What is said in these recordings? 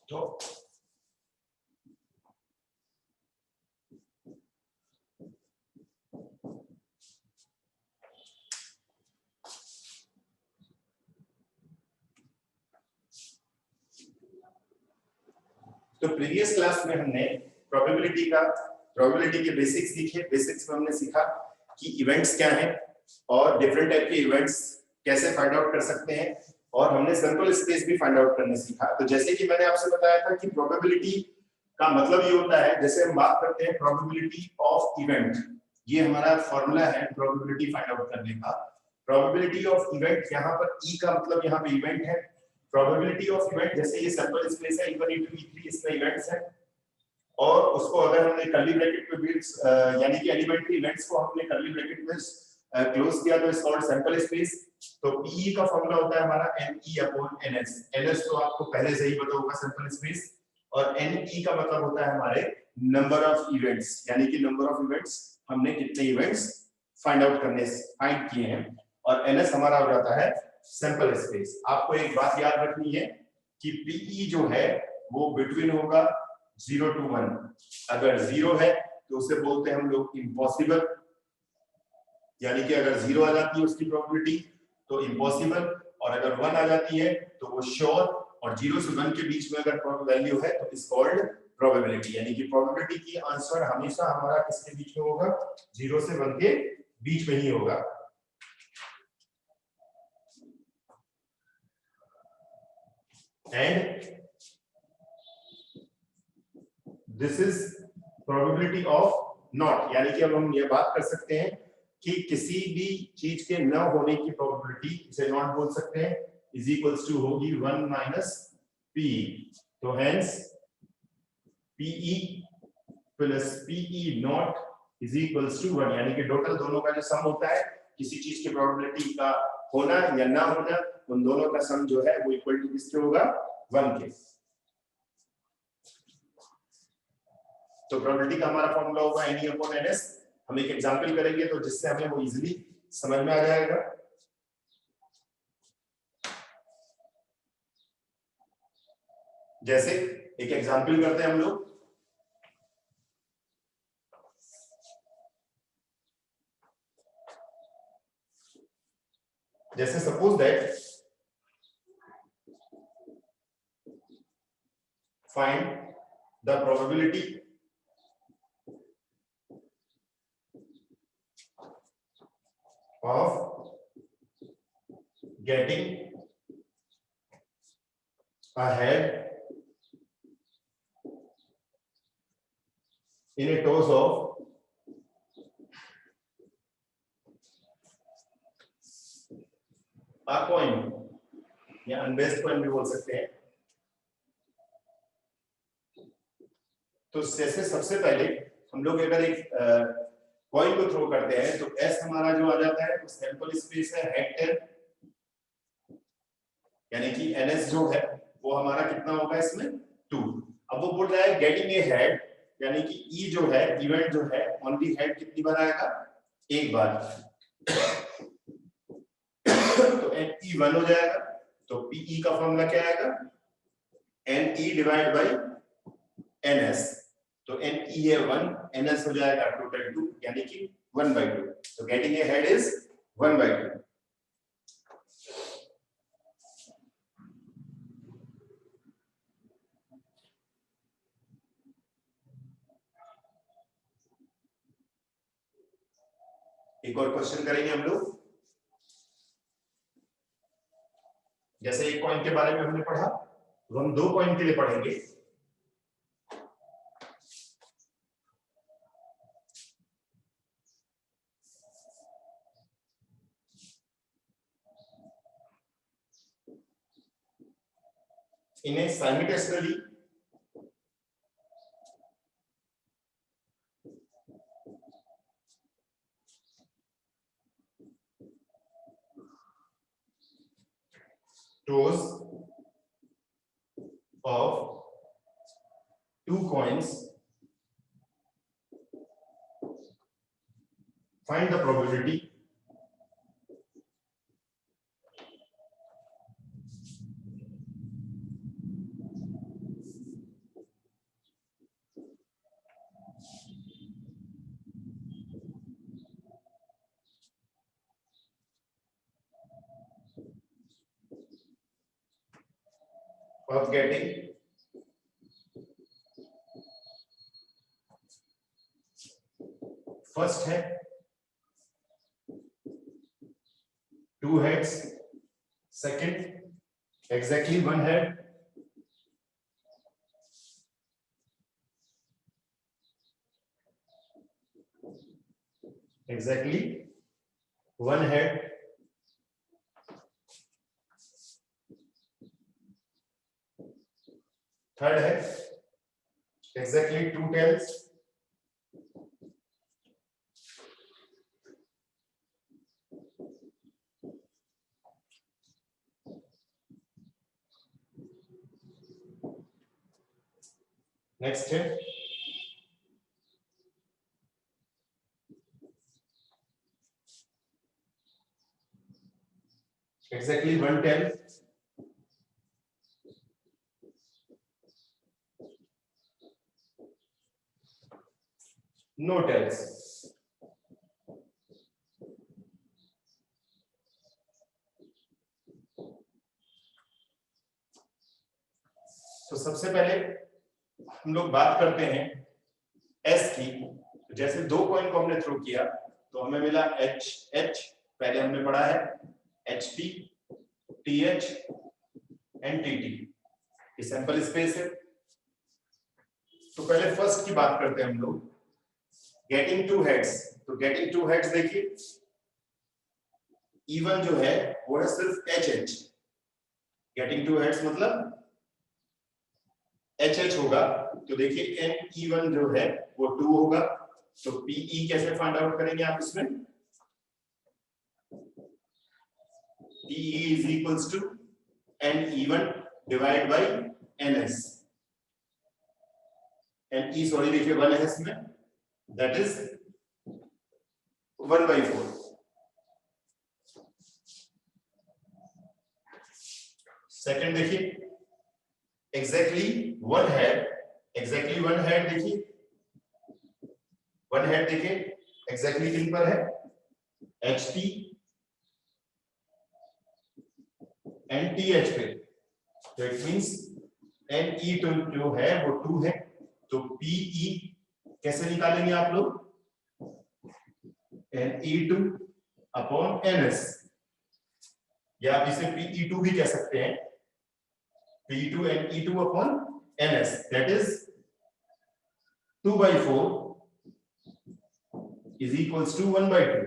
तो previous class में हमने प्रोबेबिलिटी के बेसिक्स सीखे। बेसिक्स में हमने सीखा कि इवेंट्स क्या हैं और डिफरेंट टाइप के इवेंट्स कैसे फाइंड आउट कर सकते हैं, और हमने सैंपल स्पेस भी फाइंड आउट करने सीखा। तो जैसे कि मैंने आपसे बताया था कि प्रोबेबिलिटी का मतलब ये होता है, जैसे हम बात करते हैं प्रोबेबिलिटी ऑफ इवेंट, ये हमारा फॉर्मूला है प्रोबेबिलिटी फाइंड आउट करने का। प्रोबेबिलिटी ऑफ इवेंट, यहाँ पर ई का मतलब यहाँ पे इवेंट है। प्रोबेबिलिटी ऑफ इवेंट, जैसे ये सैंपल स्पेस है E1 * E3, इसमें इवेंट्स हैं, और उसको अगर हमने कर्ली ब्रैकेट में बिट्स यानी कि एलिमेंट्री इवेंट्स को हमने कर्ली ब्रैकेट में क्लोज किया तो इट्स कॉल्ड सैंपल स्पेस। तो PE का फॉर्मूला होता है हमारा NE/NS। NS तो आपको पहले से ही पता होगा सैंपल स्पेस, और NE का मतलब होता है हमारे नंबर ऑफ इवेंट्स, यानी कि नंबर ऑफ इवेंट्स, हमने कितने इवेंट्स फाइंड किए हैं, और NS हमारा हो जाता है सैंपल स्पेस। आपको एक बात याद रखनी है कि PE जो है वो बिटवीन होगा 0 to 1। अगर 0 है तो उसे बोलते हैं हम लोग इम्पॉसिबल, यानी कि अगर 0 आ जाती है उसकी प्रोबेबिलिटी तो इम्पॉसिबल, और अगर 1 आ जाती है तो वो श्योर, और 0 से 1 के बीच में अगर वैल्यू है तो इज कॉल्ड प्रोबेबिलिटी। यानी कि प्रोबेबिलिटी की आंसर हमेशा हमारा किसके बीच में होगा, 0 से 1 के बीच में ही होगा। And this is probability of not, यानी कि अब हम ये बात कर सकते हैं कि किसी भी चीज के न होने की प्रोबेबिलिटी, इसे नॉट बोल सकते हैं, इज इक्वल्स टू होगी 1 - PE। तो hence PE plus PE not is equals to 1, यानी कि टोटल दोनों का जो सम होता है किसी चीज की प्रोबेबिलिटी का होना या ना होना, उन दोनों का सम जो है वो इक्वल टू किसके होगा, 1 के। तो प्रोबेबिलिटी का हमारा फॉर्मूला होगा NE/NS। हम एक एग्जांपल करेंगे तो जिससे हमें वो इजीली समझ में आ जाएगा। जैसे एक एग्जांपल करते हैं हम लोग, जैसे suppose that find the probability of getting ahead in a toss of a coin, या अनबेस्ड कॉइन भी बोल सकते हैं। तो जैसे सबसे पहले हम लोग अगर एक कॉइन को थ्रो करते हैं तो S हमारा जो आ जाता है वो सैंपल स्पेस है हेड 10, यानी कि NS जो है वो हमारा कितना होगा इसमें 2। अब वो बोल रहा है गेटिंग ए हेड, यानी कि E जो है इवेंट जो है ओनली हेड कितनी बार आएगा, एक बार। तो NE 1 हो जाएगा, तो PE का फॉर्मूला क्या आएगा, NE डिवाइड बाय NS। तो NE है 1, NS हो जाएगा टोटल 2, यानी कि 1/2। तो गेटिंग ए हेड इज 1/2। एक और क्वेश्चन करेंगे हम लोग। जैसे एक कॉइन के बारे में हमने पढ़ा, तो हम 2 कॉइन के लिए पढ़ेंगे। इन्हें simultaneously toss of 2 coins, find the probability of getting first है 2 heads, second exactly 1 head, exactly 1 head, third है exactly 2 tails, नेक्स्ट है exactly 1 tail, no tails. तो सबसे पहले हम लोग बात करते हैं एस की। जैसे 2 कॉइन को हमने थ्रो किया तो हमें मिला एच एच, पहले हमने पढ़ा है H T, T H and T T, ये सैंपल स्पेस है। तो पहले फर्स्ट की बात करते हैं हम लोग, गेटिंग 2 हेड्स। तो गेटिंग 2 हेड्स देखिए E1 जो है वो है सिर्फ एच एच, गेटिंग 2 हेड्स मतलब एच एच होगा। तो देखिए एन E1 जो है वो 2 होगा, तो पीई कैसे फाइंड आउट करेंगे आप इसमें, PE is equals to N E1 divide by NS, N E sorry देखिए 1 है इसमें, दैट इज 1/4। सेकंड देखिए exactly 1 head, exactly 1 head देखिए 1 head देखिए exactly किन पर है, H T and T H पे। तो it means N E two जो है वो 2 है, तो पीई कैसे निकालेंगे आप लोग, N E two upon N S, या आप इसे पीई टू भी कह सकते हैं, P2 and E2 upon NS, that is 2/4 is equals to 1/2।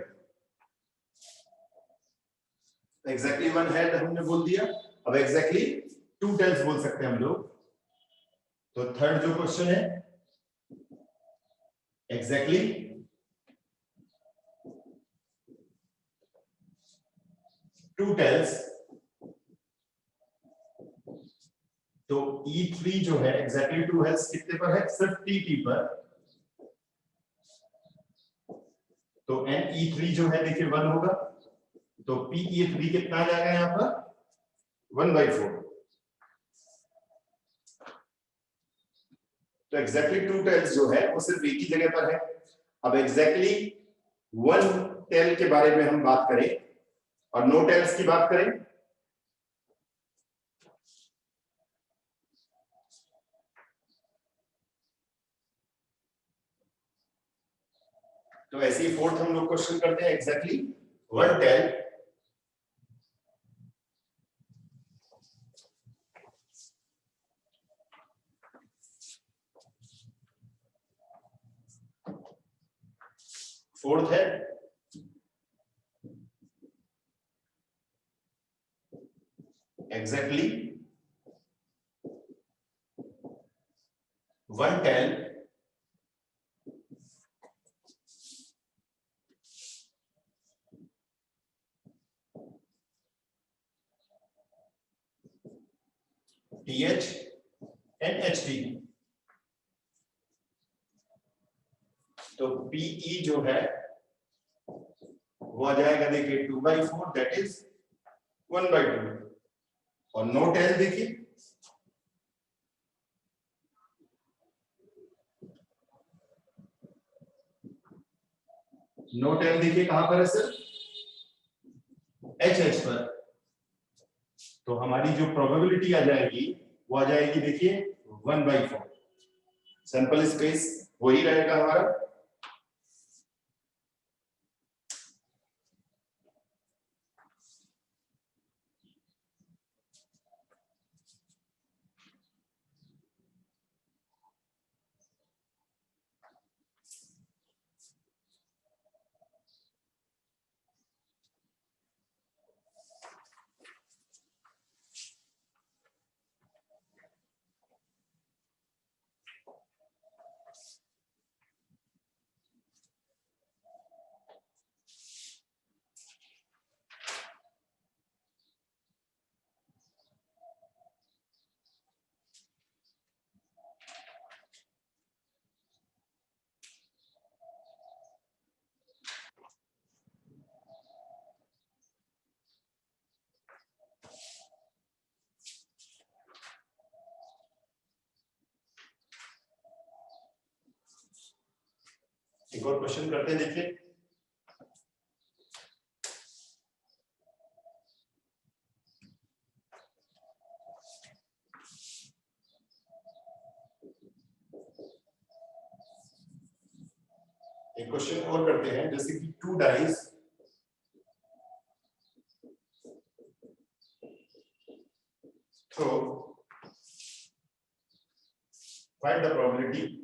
exactly 1 head हमने बोल दिया, अब exactly 2 tails बोल सकते हैं हम लोग। तो थर्ड जो क्वेश्चन है exactly 2 tails, तो E3 जो है exactly 2 heads कितने पर है, सिर्फ TT पर, तो NE3 जो है देखिए 1 होगा, तो PE3 कितना आ जाएगा यहाँ पर 1/4। तो exactly 2 tails जो है वो सिर्फ एक ही जगह पर है। अब exactly 1 tail के बारे में हम बात करें और no tails की बात करें, तो ऐसे ही फोर्थ हम लोग क्वेश्चन करते हैं exactly 1 tail, फोर्थ है exactly 1 tail TH and HT। तो PE जो है वो आ जाएगा देखिए 2/4, दैट इज 1/2। और नो टेल देखिए नो टेल देखिए कहां पर है सर, एच एच पर। तो हमारी जो प्रोबेबिलिटी आ जाएगी वो आ जाएगी, देखिए 1/4। सैंपल स्पेस वही रहेगा हमारा। एक और क्वेश्चन करते हैं, देखिए। एक क्वेश्चन और करते हैं, जैसे कि 2 dice throw, find the probability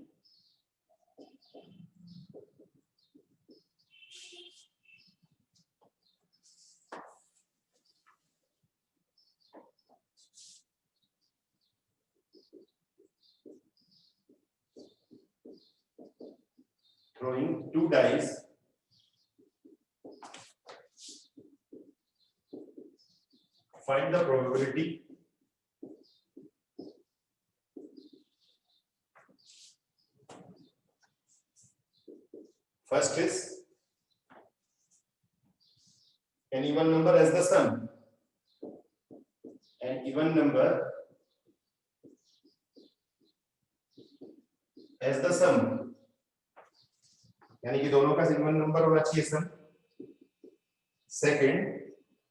throwing 2 dice find the probability first is an even number as the sum, an even number as the sum, यानी कि दोनों का इवन नंबर होना चाहिए sum. Second,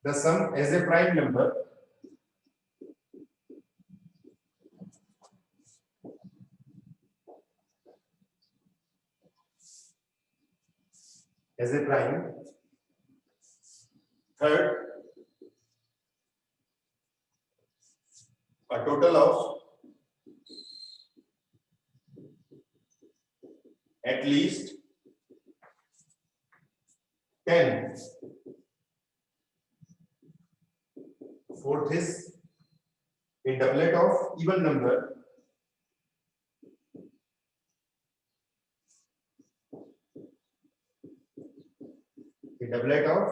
the sum as a prime number, as a prime. Third, a total of at least 10. Fourth is a doublet of even number, a doublet of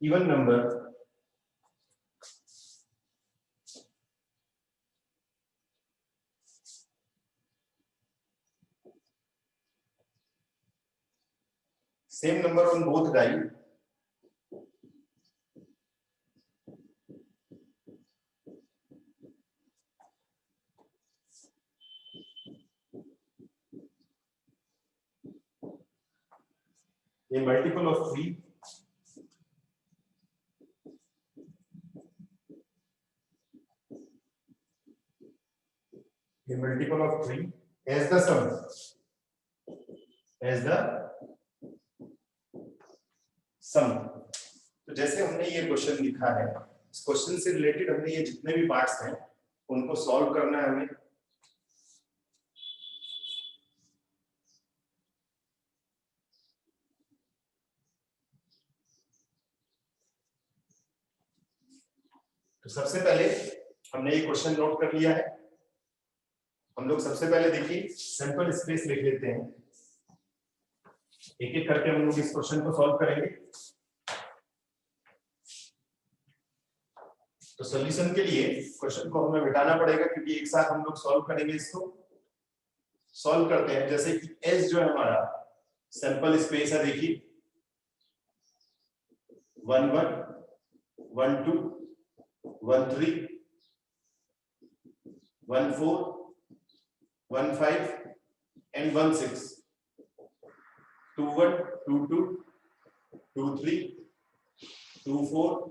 even number same number on both die, a multiple of 3, a multiple of 3 as the sum, as the sum. तो जैसे हमने ये question लिखा है, इस question से related हमने ये जितने भी पार्ट्स हैं उनको सॉल्व करना है हमें। तो सबसे पहले हमने ये क्वेश्चन नोट कर लिया है। हम लोग सबसे पहले देखिए सैंपल स्पेस लिख लेते हैं, एक एक करके हम लोग इस क्वेश्चन को सॉल्व करेंगे। तो सॉल्यूशन के लिए क्वेश्चन को हमें मिटाना पड़ेगा, क्योंकि एक साथ हम लोग सॉल्व करेंगे। इसको सॉल्व करते हैं, जैसे कि S जो है हमारा सैंपल स्पेस है, देखिए 1 1 1 2 1 3 1 4 1 5 and 1 6, 2 1 2 2 2 3 2 4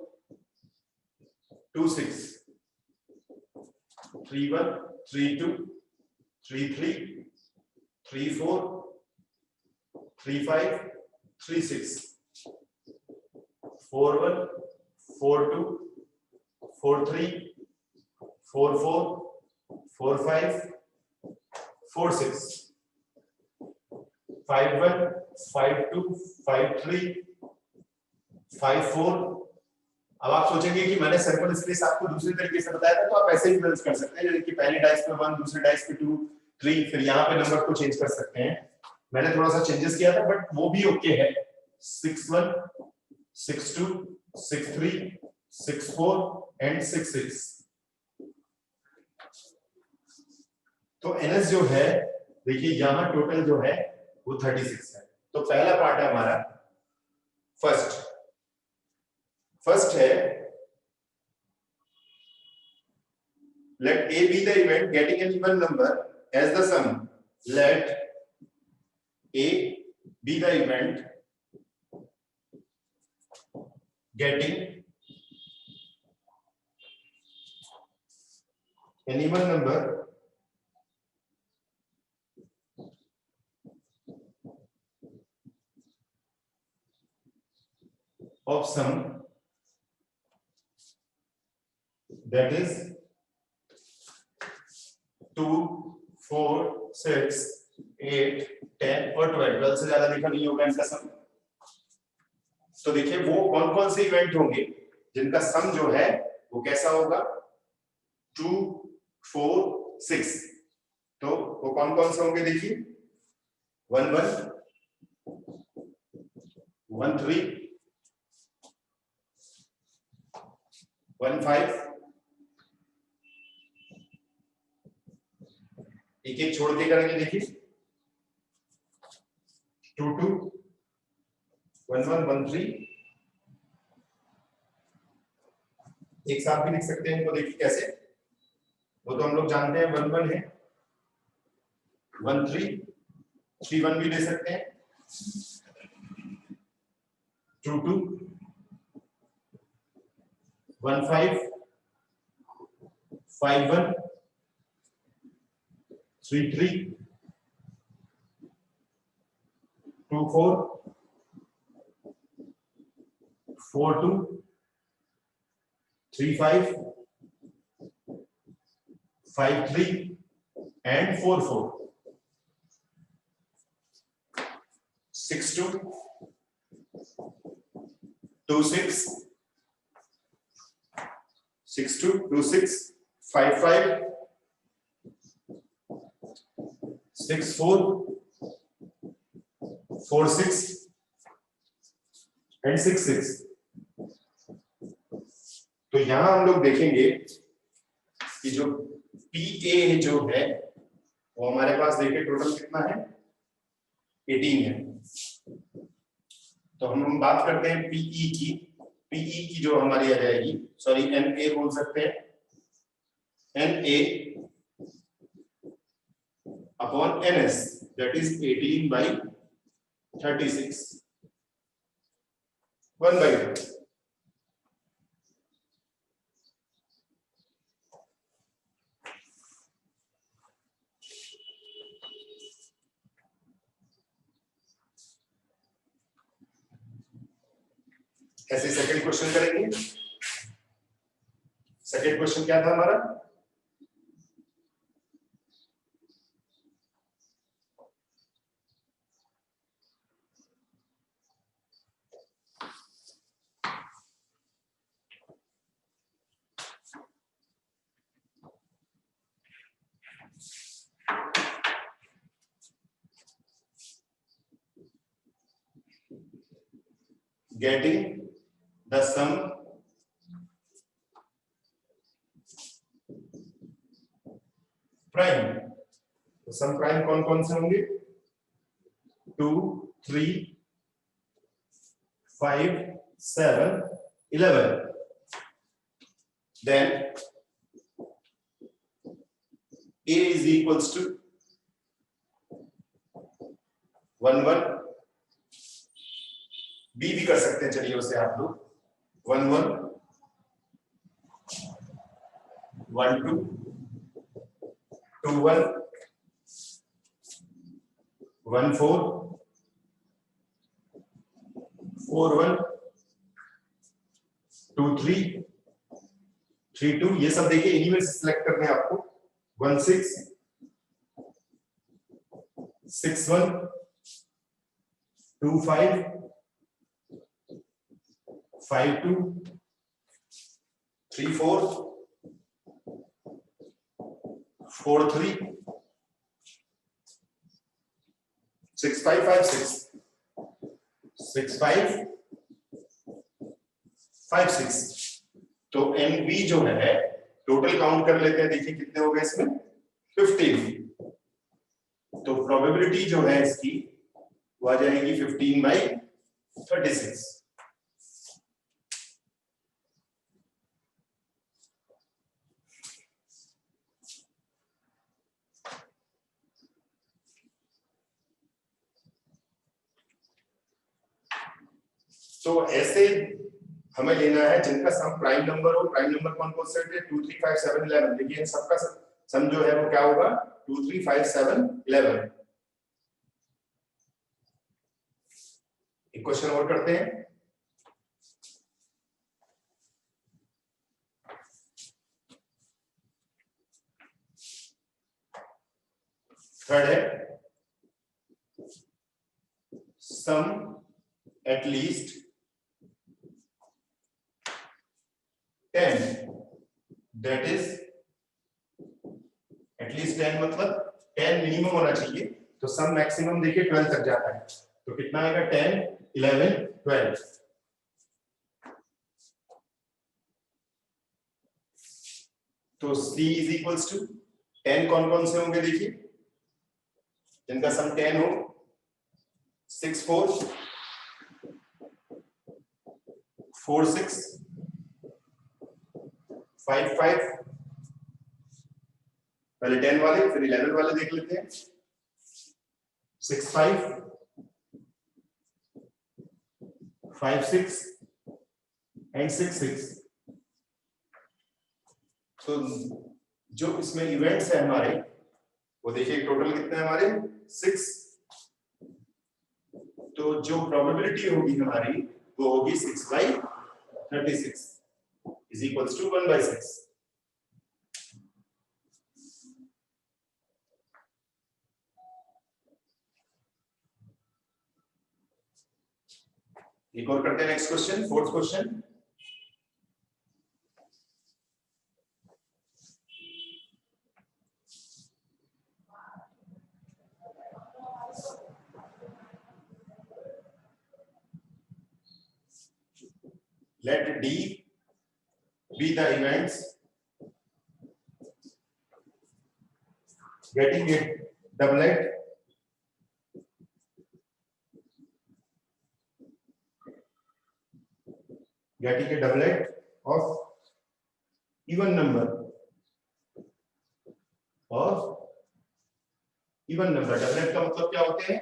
26 31 32 33 34 35 36 41 42 43 44 45 46 51 52 53 54। अब आप सोचेंगे कि मैंने सर्कल स्पेस आपको दूसरे तरीके से बताया था, तो आप ऐसे भी फिल कर सकते हैं, जैसे कि पहली डाइस पे 1, दूसरे डाइस पे 2 3, फिर यहाँ पे नंबर को चेंज कर सकते हैं। मैंने थोड़ा सा चेंजेस किया था, बट वो भी ओके है। 61 62 63 64 एंड 66। तो एनएस जो है, देखिए यहां टोटल जो है वो 36 है। तो पहला पार्ट है हमारा फर्स्ट है, let A be the event getting an even number as the sum. Let A be the event getting an even number of sum that is 2 4 6 8 10 और 12 से ज्यादा देखा नहीं होगा इनका सम। तो देखिए वो कौन कौन से इवेंट होंगे जिनका सम जो है वो कैसा होगा, 2 4 6। तो वो कौन कौन से होंगे, देखिए 1 1 1 3 1 5, एक एक छोड़ के करेंगे, देखिए 2 2 1 1 1 3। एक साथ भी लिख सकते हैं इनको, देखिए कैसे, वो तो हम लोग जानते हैं 1 1 है, 1 3 3 1 भी ले सकते हैं, 2 2 1 5 5 1 3 3 2 4 4 2 3 5 5 3 and 4 4 6 2 2 6 6 2 2 6 5 5 6 4 4 6 and 6 6। तो यहां हम लोग देखेंगे कि जो PA जो है वो हमारे पास देखिए टोटल कितना है, 18 है। तो हम बात करते हैं PE की। PE की जो हमारी आ जाएगी, सॉरी NA बोल सकते हैं, NA upon NS that is 18 by 36 1/2। ऐसे सेकंड क्वेश्चन करेंगे। सेकंड क्वेश्चन क्या था हमारा, getting the sum prime। तो सम प्राइम कौन कौन से होंगे, 2 3 5 7 11। then A is equals to 1 1, B भी कर सकते हैं, चलिए उसे आप लोग 1 1 1 2 2 1 1 4 4 1 2 3 3 2, ये सब देखिए इन्हीं में से सिलेक्ट करने हैं आपको। 1 6 6 1 2 5 5 2 3 4 4 3 6 5 5 6 6 5 5 6। तो NB जो है टोटल काउंट कर लेते हैं, देखिए कितने हो गए इसमें 15। तो प्रोबेबिलिटी जो है इसकी वो आ जाएगी 15/36। तो ऐसे हमें लेना है जिनका सम प्राइम नंबर हो। प्राइम नंबर कौन कौन से है? 2 3 5 7 11। देखिए इन सबका सम जो है वो क्या होगा? 2 3 5 7 11। एक क्वेश्चन और करते हैं। थर्ड है sum at least 10, that is at least 10 मतलब 10 मिनिमम होना चाहिए। तो सम मैक्सिमम देखिए 12 तक जाता है। तो कितना आएगा? 10 11 12। तो C इज इक्वल्स टू 10 कौन कौन से होंगे? देखिए जिनका सम 10 हो 6 4 4 6 5 5। पहले 10 वाले फिर 11 वाले देख लेते हैं। 6 5 5 6 एंड 6 6। तो जो इसमें इवेंट्स है हमारे वो देखिए टोटल कितने हैं हमारे? 6। तो जो प्रोबेबिलिटी होगी हमारी वो होगी 6/36 इज इक्वल्स टू 1/6। एक और करते हैं next question, fourth question. Let D be the events getting a doublet of even number doublet का मतलब क्या होते हैं?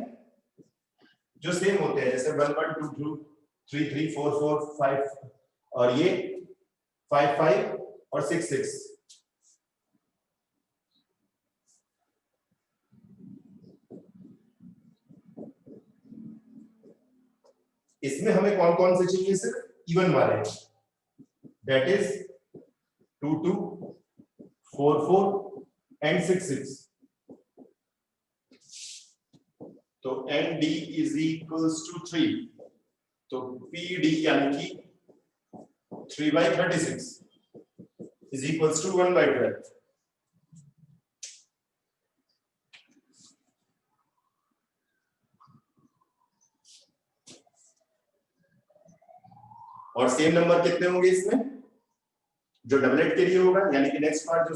जो सेम होते हैं, जैसे 1 1 2 2 3 3 4 4 5 और ये 5 5 और 6 6। इसमें हमें कौन कौन से चाहिए? सिर्फ इवन वाले, दैट इज 2 2 4 4 एंड 6 6। तो ND इज इक्वल्स टू 3। तो PD यानी कि 3/36 इज इक्वल्स टू 1/12। और सेम नंबर कितने होंगे इसमें? जो डबलेट के लिए होगा, यानी कि नेक्स्ट पार्ट जो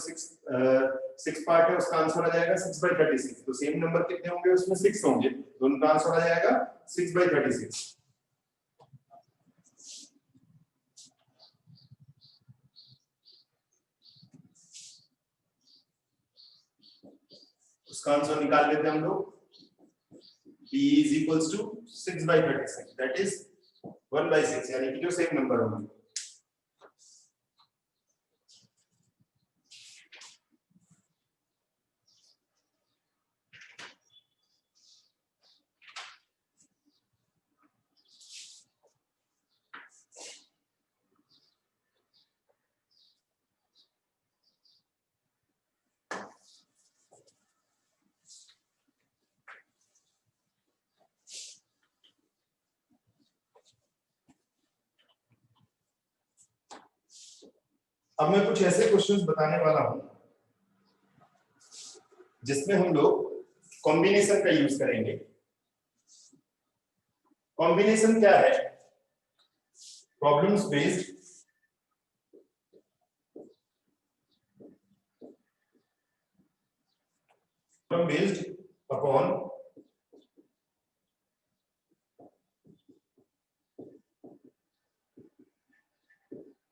6 पार्ट है उसका आंसर आ जाएगा 6/36। तो सेम नंबर कितने होंगे? उसमें 6 होंगे, तो उनका आंसर आ जाएगा 6/36। उसका आंसर निकाल लेते हैं हम लोग। P is equals to 6/36, that is 1/6, यानी कि जो सेम नंबर होंगे। अब मैं कुछ ऐसे क्वेश्चंस बताने वाला हूं जिसमें हम लोग कॉम्बिनेशन का यूज करेंगे। कॉम्बिनेशन क्या है? प्रॉब्लम्स बेस्ड अपॉन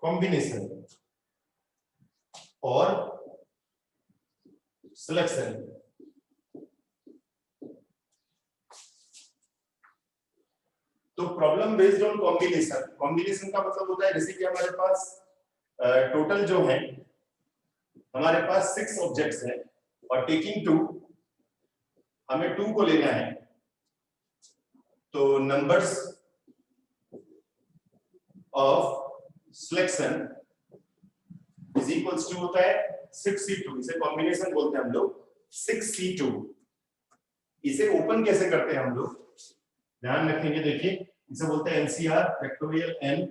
कॉम्बिनेशन और सिलेक्शन। तो problem based on combination, combination का मतलब होता है जैसे कि हमारे पास टोटल जो है हमारे पास 6 ऑब्जेक्ट्स हैं और टेकिंग 2 हमें 2 को लेना है। तो numbers of selection is equals to होता है 6c2। इसे कॉम्बिनेशन बोलते हैं हम लोग 6c2। इसे ओपन कैसे करते हैं हम लोग, ध्यान रखेंगे। देखिए इसे बोलते हैं NCR factorial n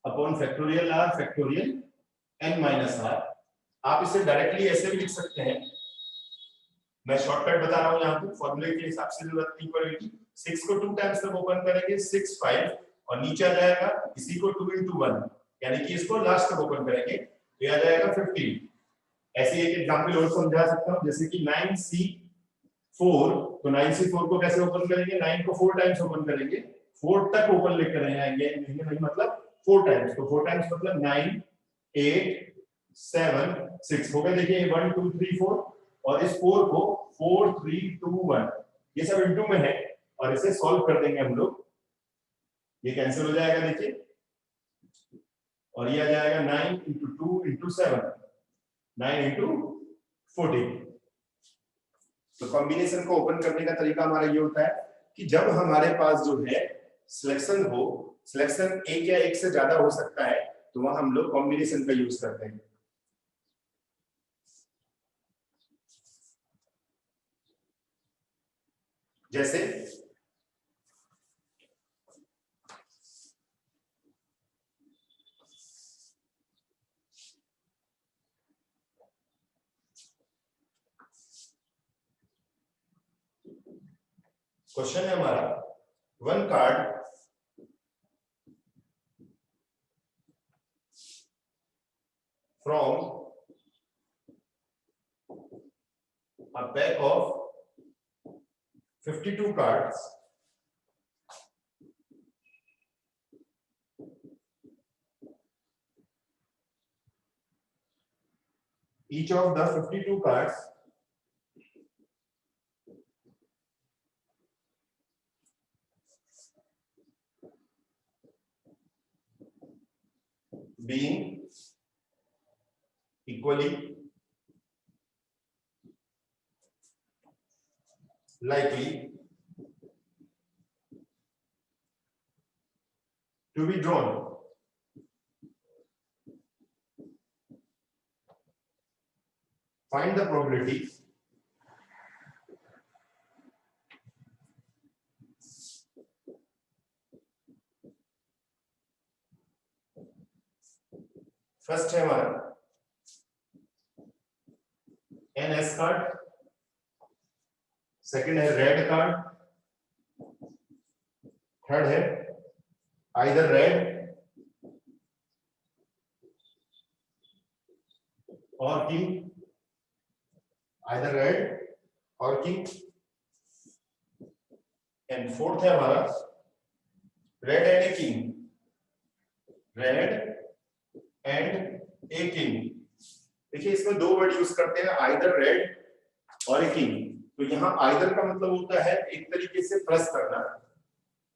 upon factorial r factorial n minus r। आप इसे डायरेक्टली ऐसे भी लिख सकते हैं, मैं शॉर्टकट बता रहा हूं यहाँ पे, फॉर्मूले के हिसाब से जरूरत नहीं पड़ेगी। 6 को 2 टाइम्स तक ओपन करेंगे 6 5 और नीचे आ जाएगा इसी को 2 into 1 यानी कि इसको लास्ट तक ओपन करेंगे तो आ जाएगा 15। ऐसे एक एग्जांपल और समझा सकता हूं जैसे कि 9c4। तो 9c4 को कैसे ओपन करेंगे, 9 को 4 टाइम्स ओपन करेंगे, 4 तक ओपन लेकर आएंगे, नहीं मतलब 4 टाइम्स। तो 4 टाइम्स मतलब 9 8 7 6 हो गए। देखिए 1 2 3 4 और इस 4 को 4 3 2 1 ये सब इनटू में है और इसे सॉल्व कर देंगे हम लोग, ये कैंसिल हो जाएगा देखिए और ये आ जाएगा 9 into 2 into 7 9 into 14। तो कॉम्बिनेशन को ओपन करने का तरीका हमारा ये होता है कि जब हमारे पास जो है सिलेक्शन हो, सिलेक्शन एक या एक से ज्यादा हो सकता है, तो वहां हम लोग कॉम्बिनेशन का यूज करते हैं। जैसे क्वेश्चन है हमारा, one card from a pack of 52 cards each of the 52 cards being equally likely to be drawn. Find the probability first है हमारा एनएस कार्ड, सेकंड है रेड कार्ड, थर्ड है आइदर रेड और किंग, आइदर रेड और king, and fourth है हमारा red and a king, red and a king. देखिए इसमें 2 वर्ड यूज करते हैं, आइदर रेड और ए किंग। तो यहाँ आइदर का मतलब होता है एक तरीके से प्लस करना,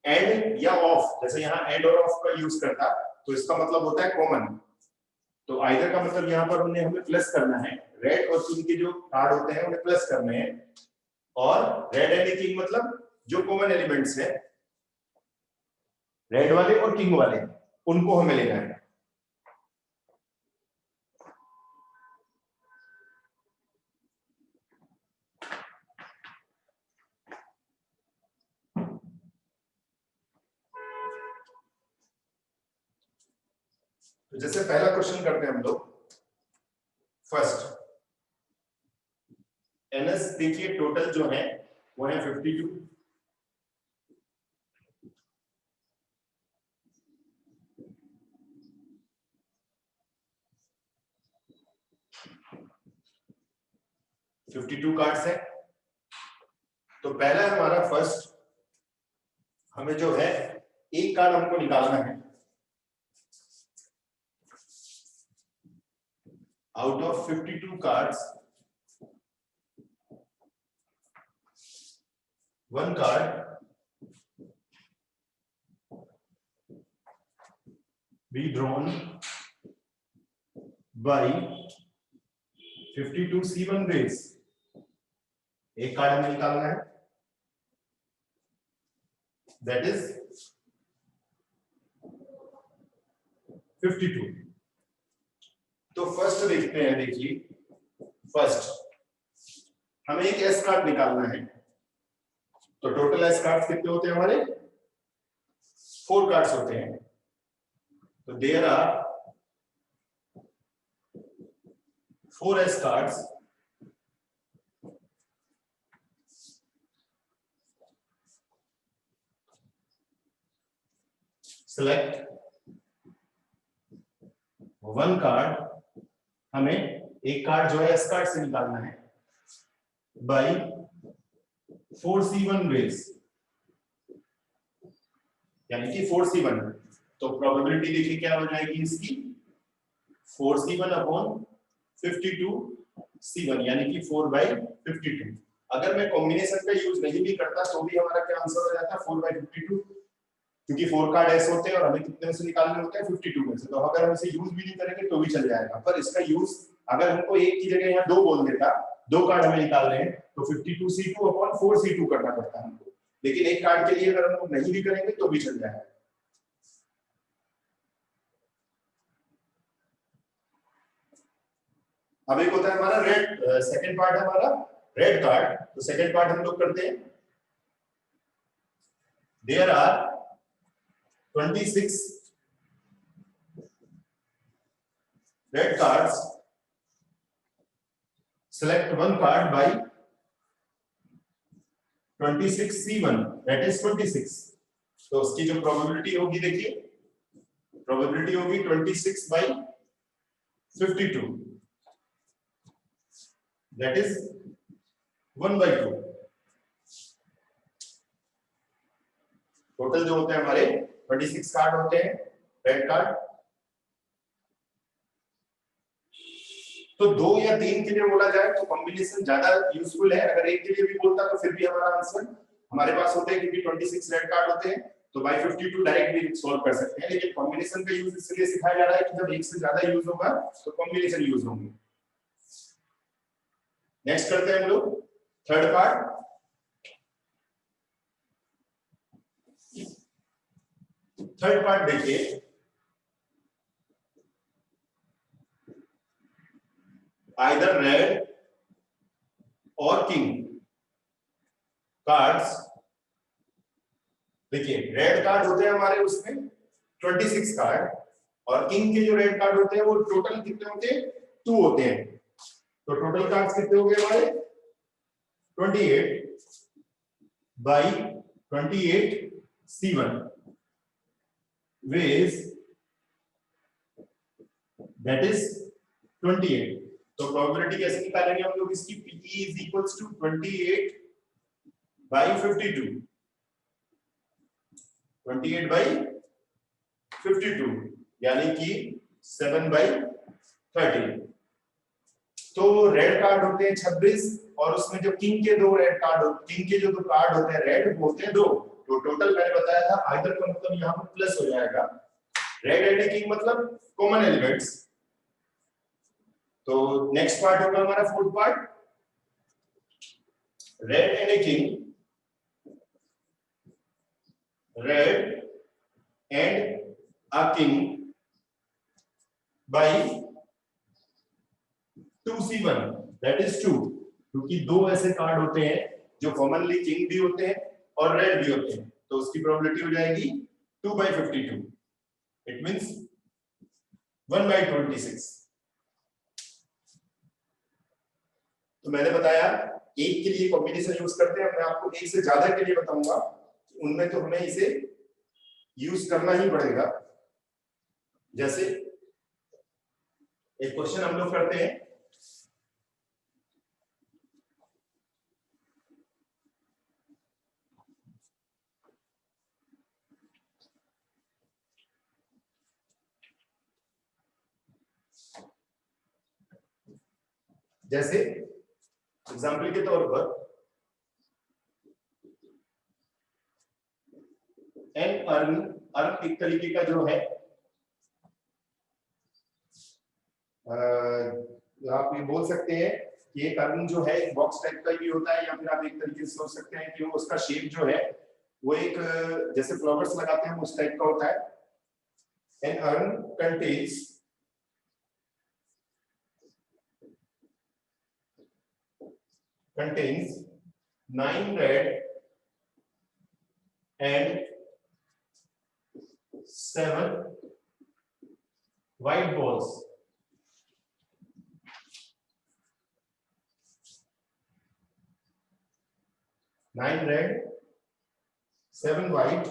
एंड या ऑफ, जैसे यहाँ एंड और ऑफ का यूज करता तो इसका मतलब होता है कॉमन। तो आइदर का मतलब यहाँ पर हमें प्लस करना है, रेड और किंग के जो कार्ड होते हैं उन्हें प्लस करने हैं, और रेड एंड ए किंग मतलब जो कॉमन एलिमेंट्स है रेड वाले और किंग वाले उनको हमें लेना है। तो जैसे पहला क्वेश्चन करते हैं हम लोग, फर्स्ट एनएस देखिए टोटल जो है वो है 52, कार्ड्स है। तो पहला हमारा फर्स्ट, हमें जो है एक कार्ड हमको निकालना है out of 52 cards, one card be drawn by 52 C1 rays। एक कार्ड हमें निकालना है, that is 52। तो फर्स्ट देखते हैं, देखिए फर्स्ट हमें एक एस कार्ड निकालना है। तो टोटल एस कार्ड्स कितने होते हैं हमारे? 4 कार्ड्स होते हैं। तो there are 4 aces cards select one card, हमें एक कार्ड जो है एस कार्ड से निकालना है बाई 4C1 रेस, यानी कि 4C1। तो प्रोबेबिलिटी देखिए क्या हो जाएगी इसकी, 4C1 अपॉन 52C1 यानी कि 4/52। अगर मैं कॉम्बिनेशन का यूज नहीं भी करता तो भी हमारा क्या आंसर हो जाता है 4/52, क्योंकि 4 कार्ड ऐसे होते हैं और हमें कितने में से निकालने होते हैं 52 में से। तो अगर हम इसे यूज भी नहीं करेंगे तो भी चल जाएगा। पर इसका यूज अगर हमको एक की जगह यहाँ 2 बोल देता, 2 कार्ड हमें निकालने हैं तो 52C2 अपॉन 4C2 करना पड़ता है हमको। लेकिन एक कार्ड के लिए अगर हम लोग नहीं भी करेंगे तो भी चल जाएगा। अब एक होता है हमारा रेड, सेकंड पार्ट है हमारा रेड कार्ड। तो सेकंड पार्ट हम लोग करते हैं। There are 26 red cards, select one card by 26C1 that is 26। तो उसकी जो प्रोबेबिलिटी होगी देखिए, प्रोबेबिलिटी होगी 26/52 that is 1/2। टोटल जो होते हैं हमारे 26 कार्ड होते हैं रेड कार्ड। तो 2 या 3 के लिए बोला जाए तो कॉम्बिनेशन ज्यादा यूजफुल है। अगर एक के लिए भी बोलता तो फिर भी हमारा आंसर हमारे पास होते हैं, क्योंकि 26 रेड कार्ड होते हैं तो बाय 52 डायरेक्ट भी सॉल्व कर सकते हैं। लेकिन कॉम्बिनेशन का यूज इसलिए सिखाया जा रहा है कि जब एक से ज्यादा यूज होगा तो कॉम्बिनेशन यूज होंगे। नेक्स्ट करते हैं हम लोग थर्ड पार्ट। थर्ड पार्ट देखिए, either red और king कार्ड्स। देखिए रेड कार्ड होते हैं हमारे उसमें 26 कार्ड, और किंग के जो रेड कार्ड होते हैं वो टोटल कितने होते हैं 2 होते हैं। तो टोटल कार्ड्स कितने हो गए हमारे 28/28C1 ways that is 28। तो प्रोबेबिलिटी कैसे निकालेंगे हम लोग इसकी, P is equals to 28/52, 28/52 यानी कि 7/30। तो रेड कार्ड होते हैं 26, और उसमें जो किंग के 2 रेड कार्ड, किंग के जो 2 कार्ड होते हैं रेड वो होते हैं 2। तो टोटल मैंने बताया था आइदर का मतलब यहाँ पर प्लस हो जाएगा, रेड एंड किंग मतलब कॉमन एलिमेंट्स। तो नेक्स्ट पार्ट होगा हमारा fourth part, red and king, red and a king bye 2C1 that is 2। क्योंकि 2 ऐसे कार्ड होते हैं जो कॉमनली किंग भी होते हैं और रेड भी होते हैं, तो उसकी प्रोबेबिलिटी हो जाएगी 2/52। It means 1/26। तो मैंने बताया एक के लिए कॉम्बिनेशन यूज करते हैं, मैं आपको एक से ज्यादा के लिए बताऊंगा, उनमें तो हमें इसे यूज करना ही पड़ेगा। जैसे एक क्वेश्चन हम लोग करते हैं, जैसे एग्जाम्पल के तौर पर एन अर्न, अर्न एक तरीके का जो है आप ये बोल सकते हैं कि एक अर्न जो है एक बॉक्स टाइप का भी होता है, या फिर आप एक तरीके से सोच सकते हैं कि वो उसका शेप जो है वो एक जैसे फ्लावर्स लगाते हैं उस टाइप का होता है। An urn contains 9 red and 7 white balls. Nine red, 7 white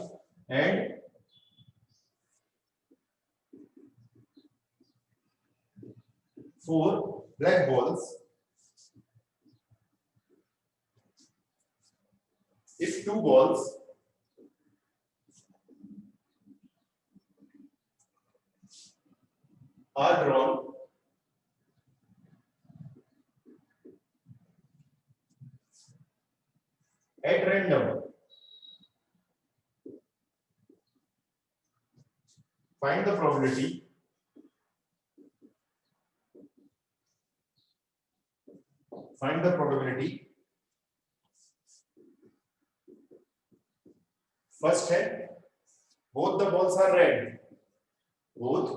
and 4 black balls. If two balls are drawn at random, find the probability first है both the balls are red, both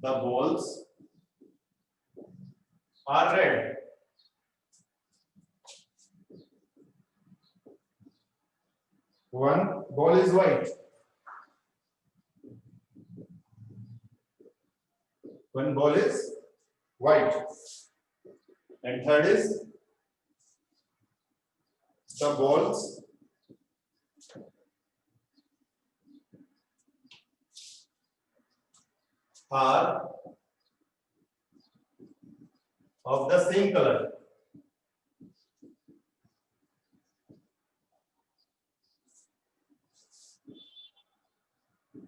the balls are red. One ball is white. One ball is white. And third is the balls are of the same color.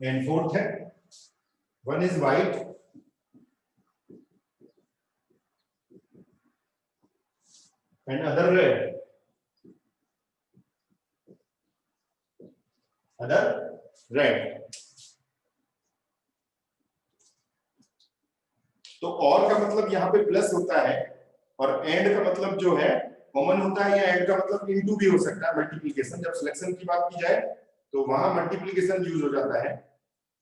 And fourth है one is white and other red. तो और का मतलब यहाँ पे plus होता है और एंड का मतलब जो है कॉमन होता है, या एंड का मतलब इनटू भी हो सकता है, मल्टीप्लिकेशन। जब सिलेक्शन की बात की जाए तो वहां मल्टीप्लिकेशन यूज हो जाता है,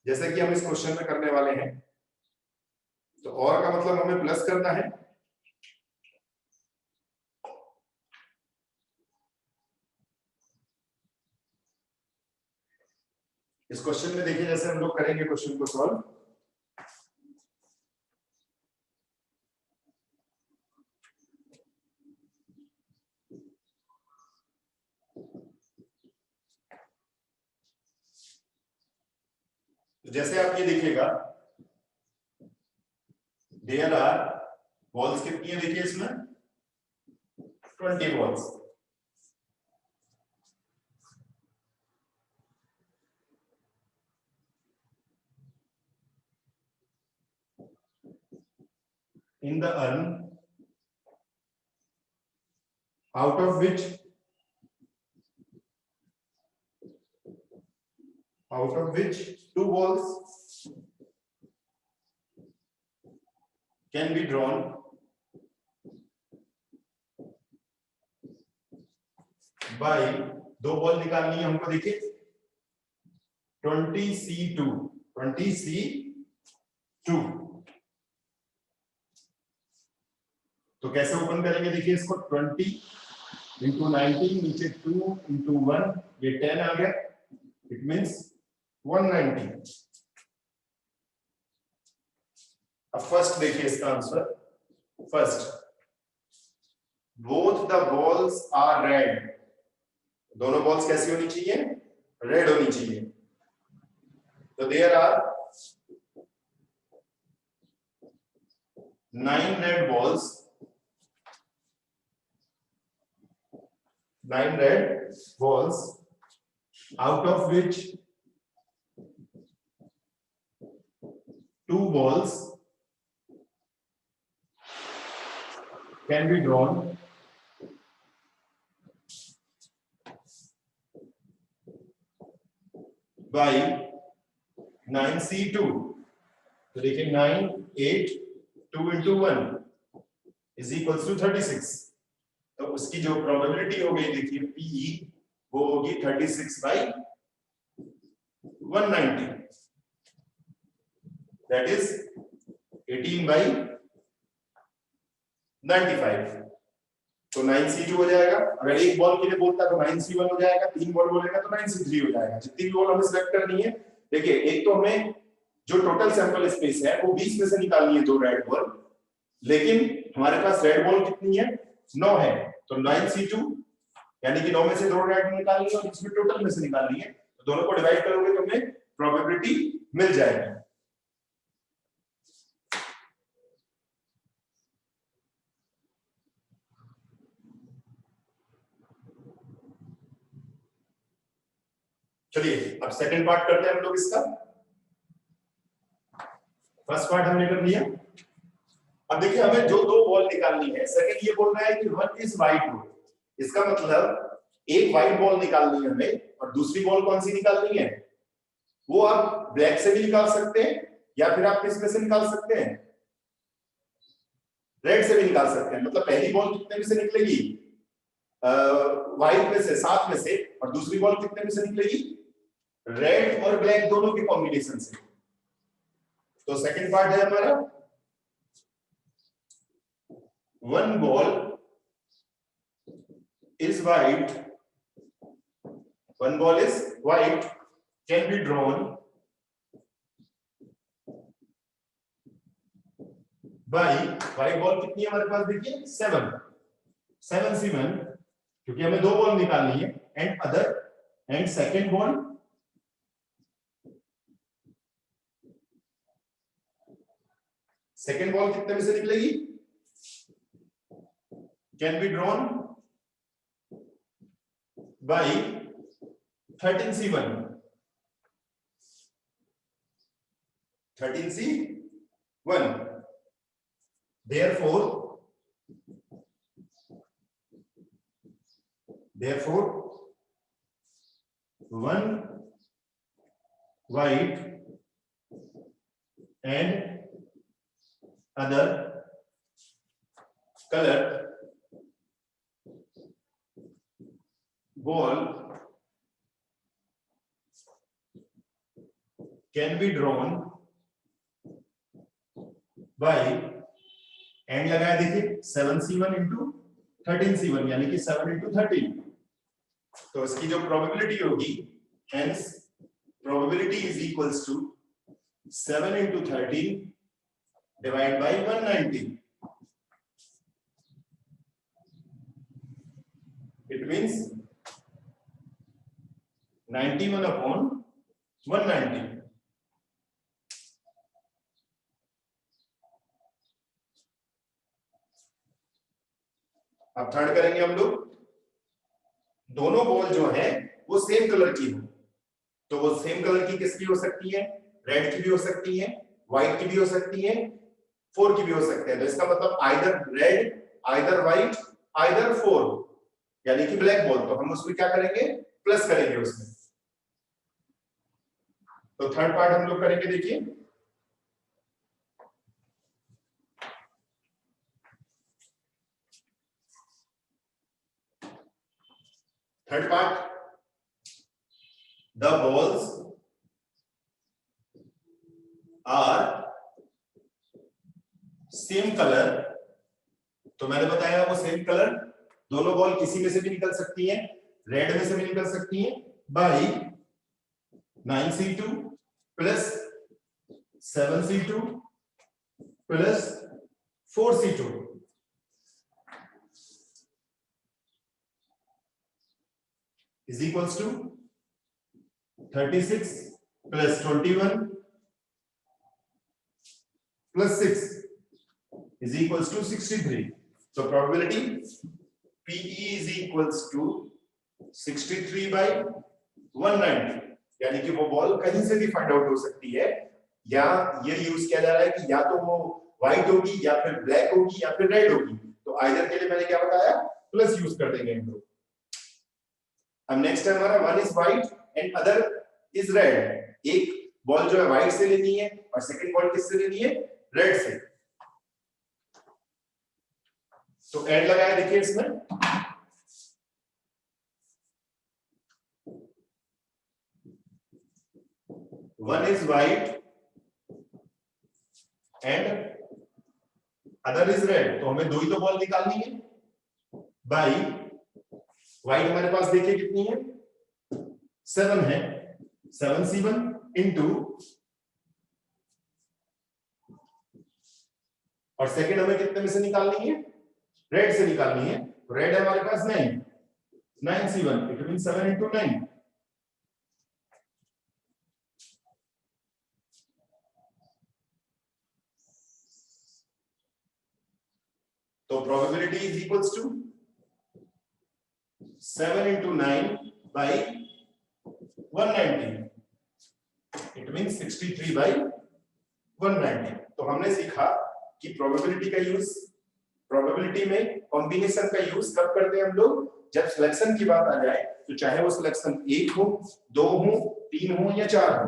जैसे कि हम इस क्वेश्चन में करने वाले हैं। तो और का मतलब हमें प्लस करना है, इस क्वेश्चन में देखिए जैसे हम लोग करेंगे क्वेश्चन को सॉल्व। तो जैसे आप ये देखिएगा देयर आर बॉल्स कितनी है, देखिए इसमें 20 balls. in the urn, out of which two balls can be drawn by, दो बॉल निकालनी है हमको, देखिए 20C2 तो कैसे ओपन करेंगे, देखिए इसको 20 into 19 नीचे 2 into 1 ये 10 आ गया, इट मींस 190। अब फर्स्ट देखिए इसका answer, first both the balls are red, दोनों बॉल्स कैसी होनी चाहिए? रेड होनी चाहिए। तो there are 9 red balls, 9 red balls, out of which 2 balls can be drawn by 9C2। तो देखिए 9, 8, 2 into 1 is equals to 36। तो उसकी जो प्रोबेबिलिटी हो गई देखिए P वो होगी 36 by 190, that is 18 by 95। तो 9C2 हो जाएगा। अगर एक बॉल के लिए बोलता तो 9C1 हो जाएगा, 3 बॉल बोलेगा तो 9C3 हो जाएगा। जितनी भी बॉल हमें सिलेक्ट करनी है, देखिए एक तो हमें जो टोटल सैंपल स्पेस है वो 20 में से निकालनी है 2 रेड बॉल, लेकिन हमारे पास रेड बॉल कितनी है? 9 है। तो 9C2 यानी कि 9 में से 2 रेड निकालनी है और इसमें टोटल में से निकालनी है, तो दोनों को डिवाइड करोगे तो हमें प्रोबेबिलिटी मिल जाएगी। चलिए अब सेकंड पार्ट करते हैं हम लोग इसका। फर्स्ट पार्ट हमने कर लिया। अब देखिए हमें जो 2 बॉल निकालनी है, सेकंड ये बोल रहा है कि वन इज व्हाइट बॉल। इसका मतलब एक व्हाइट बॉल निकालनी है हमें और दूसरी बॉल कौन सी निकालनी है? वो आप ब्लैक से भी निकाल सकते हैं या फिर आप किस में से निकाल सकते हैं? रेड से भी निकाल सकते हैं। मतलब पहली बॉल कितने में से निकलेगी? व्हाइट में से, 7 में से, और दूसरी बॉल कितने में से निकलेगी? रेड और ब्लैक दोनों के कॉम्बिनेशन से। तो सेकंड पार्ट है हमारा one ball is white, one ball is white, can be drawn by white ball कितनी है हमारे पास? देखिए 7C1, क्योंकि हमें 2 बॉल निकालनी है, and other and second ball कितने में से निकलेगी? Can be drawn by 13C1, 13C1। therefore one white and other color ball can be drawn by, and लगाया देखिए 7C1 into 13C1 यानी कि 7 into 13। तो इसकी जो प्रोबेबिलिटी होगी, hence probability is equals to 7 into 13 divided by 190। it means 91 upon 190। अब third करेंगे हम लोग। दोनों बॉल जो है वो सेम कलर की हो, तो वो सेम कलर की किसकी हो सकती है? रेड की भी हो सकती है, व्हाइट की भी हो सकती है, 4 की भी हो सकती है। तो इसका मतलब either red, either white, either 4, यानी कि ब्लैक बॉल। तो हम उसमें क्या करेंगे? प्लस करेंगे उसमें। तो थर्ड पार्ट हम लोग करेंगे, देखिए third part, the balls are same colour. तो मैंने बताया वो सेम कलर, दोनों बॉल किसी में से भी निकल सकती है, रेड में से भी निकल सकती है, by 9C2 plus 7C2 plus 4C2। Is equals to 36 plus 21 plus 6 is equals to 63। तो probability PE is equals to 63 by 190, यानी कि वो बॉल कहीं से भी फाइंड आउट हो सकती है, या ये यूज किया जा रहा है कि या तो वो व्हाइट होगी या फिर ब्लैक होगी या फिर रेड होगी। तो आइदर के लिए मैंने क्या बताया, प्लस यूज कर देंगे हम लोग। अब नेक्स्ट है हमारा one is white and other is red. एक बॉल जो है व्हाइट से लेनी है और सेकंड बॉल किससे लेनी है, रेड से। तो एड लगाया देखिए इसमें, one is white and other is red. तो हमें दो ही तो बॉल निकालनी है, बाई व्हाइट हमारे पास देखिए कितनी है, 7 है, 7C1 इंटू, और सेकंड हमें कितने में से निकालनी है, रेड से निकालनी है। रेड है हमारे पास 9, 9C1 इट मीन 7 इंटू 9। तो probability is equals to 7 into 9 by 190, it mean 63 by 190। तो हमने सीखा कि प्रोबेबिलिटी का यूज, प्रोबेबिलिटी में कॉम्बिनेशन का यूज कब करते हैं हम लोग, जब सिलेक्शन की बात आ जाए, तो चाहे वो सिलेक्शन 1 हो, 2 हो, 3 हो या 4 हो।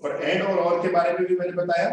और एंड और के बारे में भी मैंने बताया।